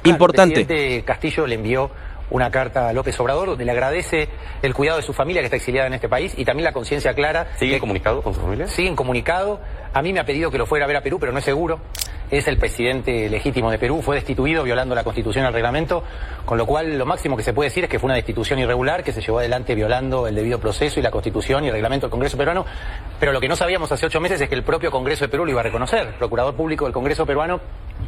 Importante. El presidente Castillo le envió una carta a López Obrador donde le agradece el cuidado de su familia que está exiliada en este país y también la conciencia clara. ¿Sigue comunicado con su familia? Siguen comunicado. A mí me ha pedido que lo fuera a ver a Perú, pero no es seguro. Es el presidente legítimo de Perú, fue destituido violando la Constitución y el reglamento, con lo cual lo máximo que se puede decir es que fue una destitución irregular que se llevó adelante violando el debido proceso y la Constitución y el reglamento del Congreso peruano, pero lo que no sabíamos hace 8 meses es que el propio Congreso de Perú lo iba a reconocer. El procurador público del Congreso peruano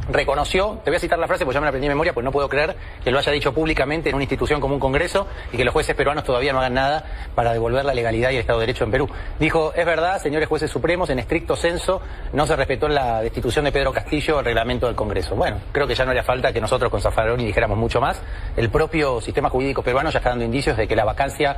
reconoció, te voy a citar la frase porque ya me la aprendí de memoria, pues no puedo creer que lo haya dicho públicamente en una institución como un Congreso y que los jueces peruanos todavía no hagan nada para devolver la legalidad y el Estado de Derecho en Perú. Dijo, es verdad, señores jueces supremos, en estricto censo no se respetó en la destitución de Pedro Castillo el reglamento del Congreso. Bueno, creo que ya no haría falta que nosotros con Zaffaroni dijéramos mucho más. El propio sistema jurídico peruano ya está dando indicios de que la vacancia,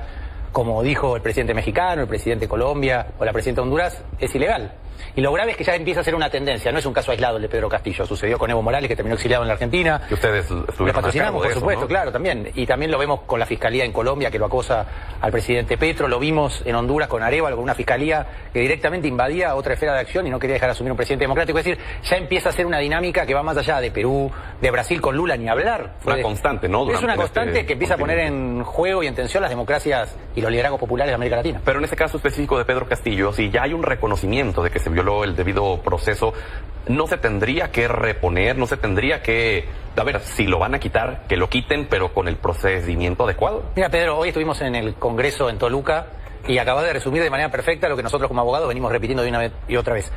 como dijo el presidente mexicano, el presidente de Colombia o la presidenta de Honduras, es ilegal. Y lo grave es que ya empieza a ser una tendencia, no es un caso aislado el de Pedro Castillo, sucedió con Evo Morales, que terminó exiliado en la Argentina. Que ustedes estuvieron lo patrocinamos, por supuesto, ¿no? claro, también. Y también lo vemos con la Fiscalía en Colombia, que lo acosa al presidente Petro, lo vimos en Honduras con Arévalo, con una Fiscalía que directamente invadía otra esfera de acción y no quería dejar asumir un presidente democrático. Es decir, ya empieza a ser una dinámica que va más allá de Perú, de Brasil con Lula, ni hablar. Una constante, ¿no? Es una constante que empieza a poner en juego y en tensión las democracias y los liderazgos populares de América Latina. Pero en ese caso específico de Pedro Castillo, si ya hay un reconocimiento de que se violó el debido proceso, no se tendría que reponer, no se tendría que, a ver, si lo van a quitar, que lo quiten, pero con el procedimiento adecuado. Mira, Pedro, hoy estuvimos en el Congreso en Toluca y acabas de resumir de manera perfecta lo que nosotros como abogados venimos repitiendo de una vez y otra vez.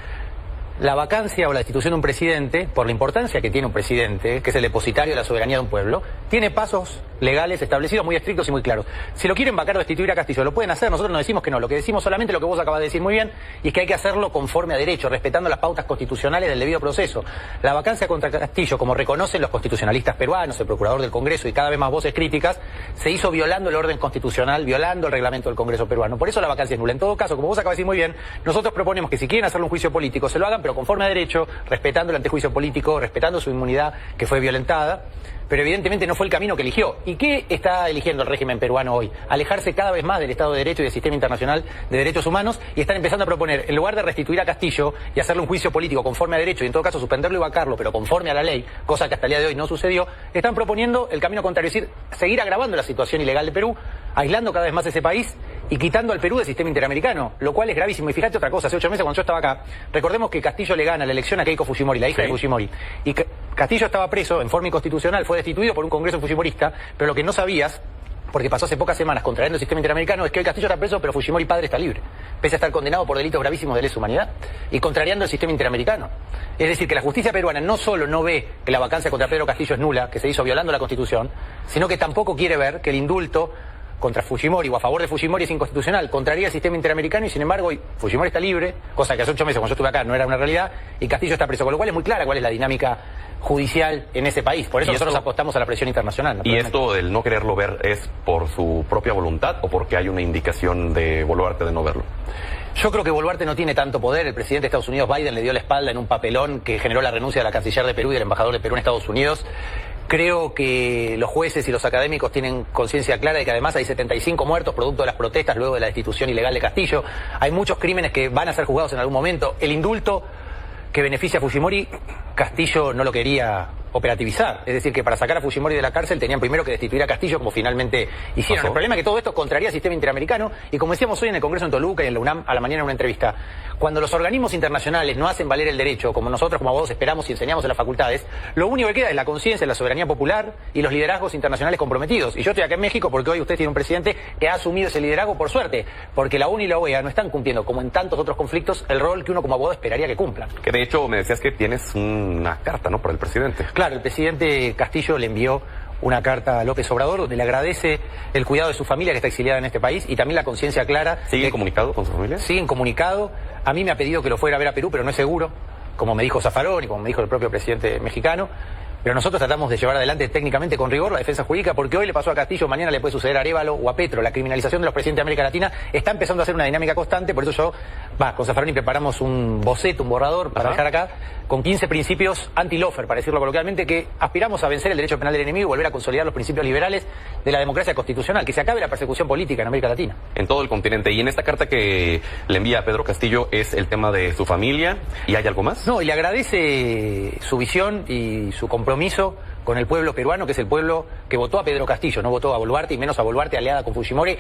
La vacancia o la destitución de un presidente, por la importancia que tiene un presidente, que es el depositario de la soberanía de un pueblo, tiene pasos legales establecidos muy estrictos y muy claros. Si lo quieren vacar o destituir a Castillo, lo pueden hacer, nosotros no decimos que no, lo que decimos solamente lo que vos acabas de decir muy bien, y es que hay que hacerlo conforme a derecho, respetando las pautas constitucionales del debido proceso. La vacancia contra Castillo, como reconocen los constitucionalistas peruanos, el procurador del Congreso y cada vez más voces críticas, se hizo violando el orden constitucional, violando el reglamento del Congreso peruano. Por eso la vacancia es nula. En todo caso, como vos acabas de decir muy bien, nosotros proponemos que si quieren hacerle un juicio político, se lo hagan, pero conforme a derecho, respetando el antejuicio político, respetando su inmunidad que fue violentada, pero evidentemente no fue el camino que eligió. ¿Y qué está eligiendo el régimen peruano hoy? Alejarse cada vez más del Estado de Derecho y del sistema internacional de derechos humanos, y están empezando a proponer, en lugar de restituir a Castillo y hacerle un juicio político conforme a derecho y en todo caso suspenderlo y vacarlo, pero conforme a la ley, cosa que hasta el día de hoy no sucedió, están proponiendo el camino contrario, es decir, seguir agravando la situación ilegal de Perú, aislando cada vez más ese país y quitando al Perú del sistema interamericano, lo cual es gravísimo. Y fíjate otra cosa, hace 8 meses cuando yo estaba acá, recordemos que Castillo le gana la elección a Keiko Fujimori, la hija de Fujimori, y Castillo estaba preso en forma inconstitucional, fue destituido por un congreso fujimorista, pero lo que no sabías, porque pasó hace pocas semanas contrariando el sistema interamericano, es que hoy Castillo está preso, pero Fujimori padre está libre, pese a estar condenado por delitos gravísimos de lesa humanidad, y contrariando el sistema interamericano. Es decir, que la justicia peruana no solo no ve que la vacancia contra Pedro Castillo es nula, que se hizo violando la Constitución, sino que tampoco quiere ver que el indulto contra Fujimori o a favor de Fujimori es inconstitucional, contraría el sistema interamericano, y sin embargo hoy Fujimori está libre, cosa que hace 8 meses cuando yo estuve acá no era una realidad, y Castillo está preso, con lo cual es muy clara cuál es la dinámica judicial en ese país. Por eso nosotros apostamos a la presión internacional. ¿Y esto del no quererlo ver es por su propia voluntad o porque hay una indicación de Boluarte de no verlo? Yo creo que Boluarte no tiene tanto poder. El presidente de Estados Unidos, Biden, le dio la espalda en un papelón que generó la renuncia de la canciller de Perú y del embajador de Perú en Estados Unidos. Creo que los jueces y los académicos tienen conciencia clara de que además hay 75 muertos producto de las protestas luego de la destitución ilegal de Castillo. Hay muchos crímenes que van a ser juzgados en algún momento. El indulto que beneficia a Fujimori, Castillo no lo quería operativizar. Es decir, que para sacar a Fujimori de la cárcel tenían primero que destituir a Castillo, como finalmente hicieron. El problema es que todo esto contraría al sistema interamericano, y como decíamos hoy en el Congreso en Toluca y en la UNAM a la mañana en una entrevista, cuando los organismos internacionales no hacen valer el derecho, como nosotros como abogados esperamos y enseñamos en las facultades, lo único que queda es la conciencia, la soberanía popular y los liderazgos internacionales comprometidos. Y yo estoy acá en México porque hoy usted tiene un presidente que ha asumido ese liderazgo, por suerte, porque la ONU y la OEA no están cumpliendo, como en tantos otros conflictos, el rol que uno como abogado esperaría que cumplan. Que de hecho me decías que tienes una carta, ¿no?, para el presidente. Claro, el presidente Castillo le envió una carta a López Obrador donde le agradece el cuidado de su familia que está exiliada en este país y también la conciencia clara. ¿Sigue comunicado con su familia? Siguen comunicado. A mí me ha pedido que lo fuera a ver a Perú, pero no es seguro, como me dijo Zaffaroni y como me dijo el propio presidente mexicano. Pero nosotros tratamos de llevar adelante técnicamente con rigor la defensa jurídica, porque hoy le pasó a Castillo, mañana le puede suceder a Arévalo o a Petro. La criminalización de los presidentes de América Latina está empezando a ser una dinámica constante, por eso con Zaffaroni preparamos un boceto, un borrador para dejar acá, con 15 principios anti-lofer, para decirlo coloquialmente, que aspiramos a vencer el derecho penal del enemigo y volver a consolidar los principios liberales de la democracia constitucional, que se acabe la persecución política en América Latina. En todo el continente. Y en esta carta que le envía a Pedro Castillo es el tema de su familia, ¿y hay algo más? No, y le agradece su visión y su compromiso con el pueblo peruano, que es el pueblo que votó a Pedro Castillo, no votó a Boluarte y menos a Boluarte aliada con Fujimori.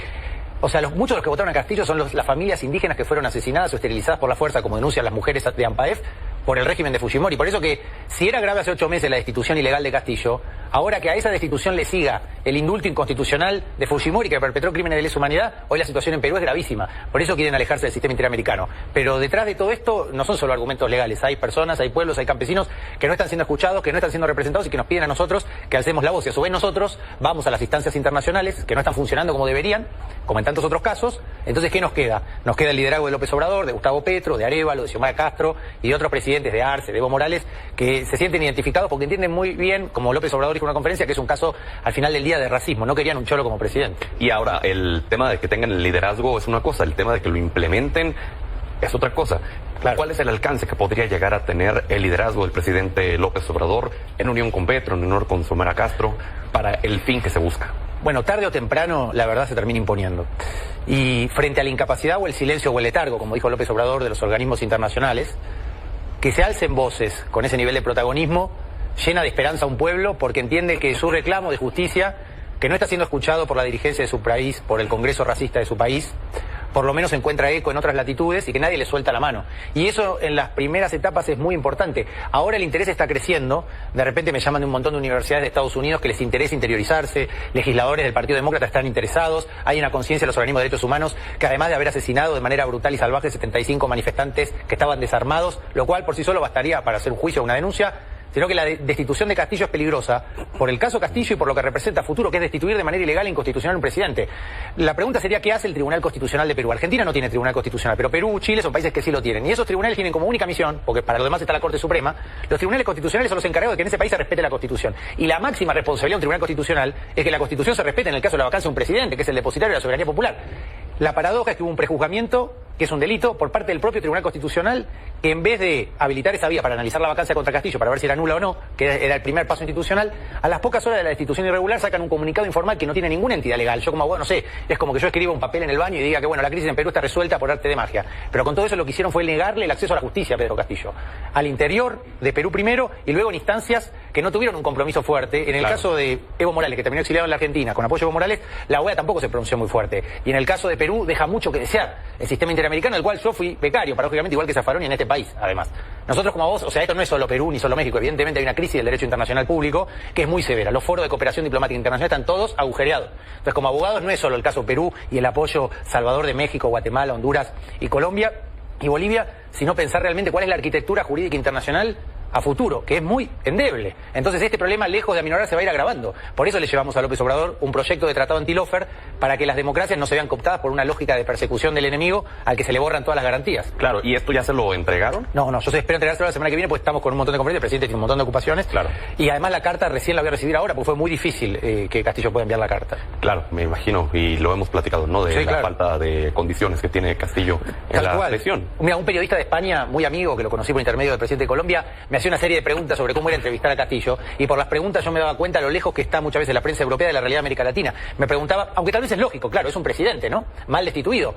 O sea, muchos de los que votaron a Castillo son las familias indígenas que fueron asesinadas o esterilizadas por la fuerza, como denuncian las mujeres de AMPAEF, por el régimen de Fujimori. Por eso que, si era grave hace 8 meses la destitución ilegal de Castillo, ahora que a esa destitución le siga el indulto inconstitucional de Fujimori, que perpetró crímenes de lesa humanidad, hoy la situación en Perú es gravísima. Por eso quieren alejarse del sistema interamericano. Pero detrás de todo esto no son solo argumentos legales. Hay personas, hay pueblos, hay campesinos que no están siendo escuchados, que no están siendo representados y que nos piden a nosotros que alcemos la voz. Y a su vez nosotros vamos a las instancias internacionales que no están funcionando como deberían, como en tantos otros casos. Entonces, ¿qué nos queda? Nos queda el liderazgo de López Obrador, de Gustavo Petro, de Arévalo, de Xiomara Castro y de otros presidentes, de Arce, de Evo Morales, que se sienten identificados porque entienden muy bien, como López Obrador dijo en una conferencia, que es un caso al final del día de racismo. No querían un cholo como presidente. Y ahora, el tema de que tengan el liderazgo es una cosa, el tema de que lo implementen es otra cosa. Claro. ¿Cuál es el alcance que podría llegar a tener el liderazgo del presidente López Obrador en unión con Petro, en unión con Xiomara Castro, para el fin que se busca? Bueno, tarde o temprano la verdad se termina imponiendo. Y frente a la incapacidad o el silencio o el letargo, como dijo López Obrador, de los organismos internacionales, que se alcen voces con ese nivel de protagonismo llena de esperanza a un pueblo, porque entiende que su reclamo de justicia, que no está siendo escuchado por la dirigencia de su país, por el Congreso racista de su país, por lo menos encuentra eco en otras latitudes y que nadie le suelta la mano. Y eso en las primeras etapas es muy importante. Ahora el interés está creciendo. De repente me llaman de un montón de universidades de Estados Unidos que les interesa interiorizarse. Legisladores del Partido Demócrata están interesados. Hay una conciencia de los organismos de derechos humanos que, además de haber asesinado de manera brutal y salvaje 75 manifestantes que estaban desarmados, lo cual por sí solo bastaría para hacer un juicio o una denuncia, sino que la destitución de Castillo es peligrosa por el caso Castillo y por lo que representa a futuro, que es destituir de manera ilegal e inconstitucional a un presidente. La pregunta sería, ¿qué hace el Tribunal Constitucional de Perú? Argentina no tiene Tribunal Constitucional, pero Perú, Chile son países que sí lo tienen. Y esos tribunales tienen como única misión, porque para lo demás está la Corte Suprema, los tribunales constitucionales son los encargados de que en ese país se respete la Constitución. Y la máxima responsabilidad de un Tribunal Constitucional es que la Constitución se respete en el caso de la vacancia de un presidente, que es el depositario de la soberanía popular. La paradoja es que hubo un prejuzgamiento, que es un delito, por parte del propio Tribunal Constitucional, que en vez de habilitar esa vía para analizar la vacancia contra Castillo, para ver si era nula o no, que era el primer paso institucional, a las pocas horas de la destitución irregular sacan un comunicado informal que no tiene ninguna entidad legal. Yo como abogado, no sé, es como que yo escriba un papel en el baño y diga que bueno, la crisis en Perú está resuelta por arte de magia. Pero con todo eso lo que hicieron fue negarle el acceso a la justicia a Pedro Castillo. Al interior de Perú primero y luego en instancias que no tuvieron un compromiso fuerte. En el caso de Evo Morales, que terminó exiliado en la Argentina, con apoyo de Evo Morales, la OEA tampoco se pronunció muy fuerte. Y en el caso de Perú deja mucho que desear el sistema interamericano, del cual yo fui becario, paradójicamente igual que Zaffaroni en este país, además. Nosotros como vos, o sea, esto no es solo Perú ni solo México, evidentemente hay una crisis del derecho internacional público que es muy severa. Los foros de cooperación diplomática internacional están todos agujereados. Entonces, como abogados no es solo el caso Perú y el apoyo Salvador de México, Guatemala, Honduras y Colombia y Bolivia, sino pensar realmente cuál es la arquitectura jurídica internacional a futuro, que es muy endeble. Entonces este problema, lejos de aminorar, se va a ir agravando. Por eso le llevamos a López Obrador un proyecto de tratado anti-lawfare para que las democracias no se vean cooptadas por una lógica de persecución del enemigo al que se le borran todas las garantías. Claro, ¿y esto ya se lo entregaron? No, yo espero entregárselo la semana que viene, porque estamos con un montón de conferencias, el presidente tiene un montón de ocupaciones. Claro. Y además la carta recién la voy a recibir ahora, porque fue muy difícil que Castillo pueda enviar la carta. Claro, me imagino, y lo hemos platicado, ¿no? De la falta de condiciones que tiene Castillo en la elección. Mira, un periodista de España, muy amigo, que lo conocí por intermedio del presidente de Colombia, me hacía una serie de preguntas sobre cómo era entrevistar a Castillo, y por las preguntas yo me daba cuenta lo lejos que está muchas veces la prensa europea de la realidad de América Latina. Me preguntaba, aunque tal vez es lógico, claro, es un presidente, ¿no? Mal destituido.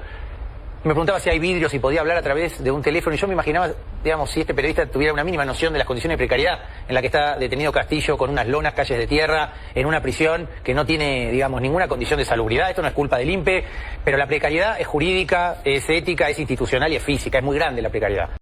Me preguntaba si hay vidrios, si podía hablar a través de un teléfono, y yo me imaginaba, digamos, si este periodista tuviera una mínima noción de las condiciones de precariedad en la que está detenido Castillo, con unas lonas, calles de tierra, en una prisión que no tiene, digamos, ninguna condición de salubridad. Esto no es culpa del INPE, pero la precariedad es jurídica, es ética, es institucional y es física, es muy grande la precariedad.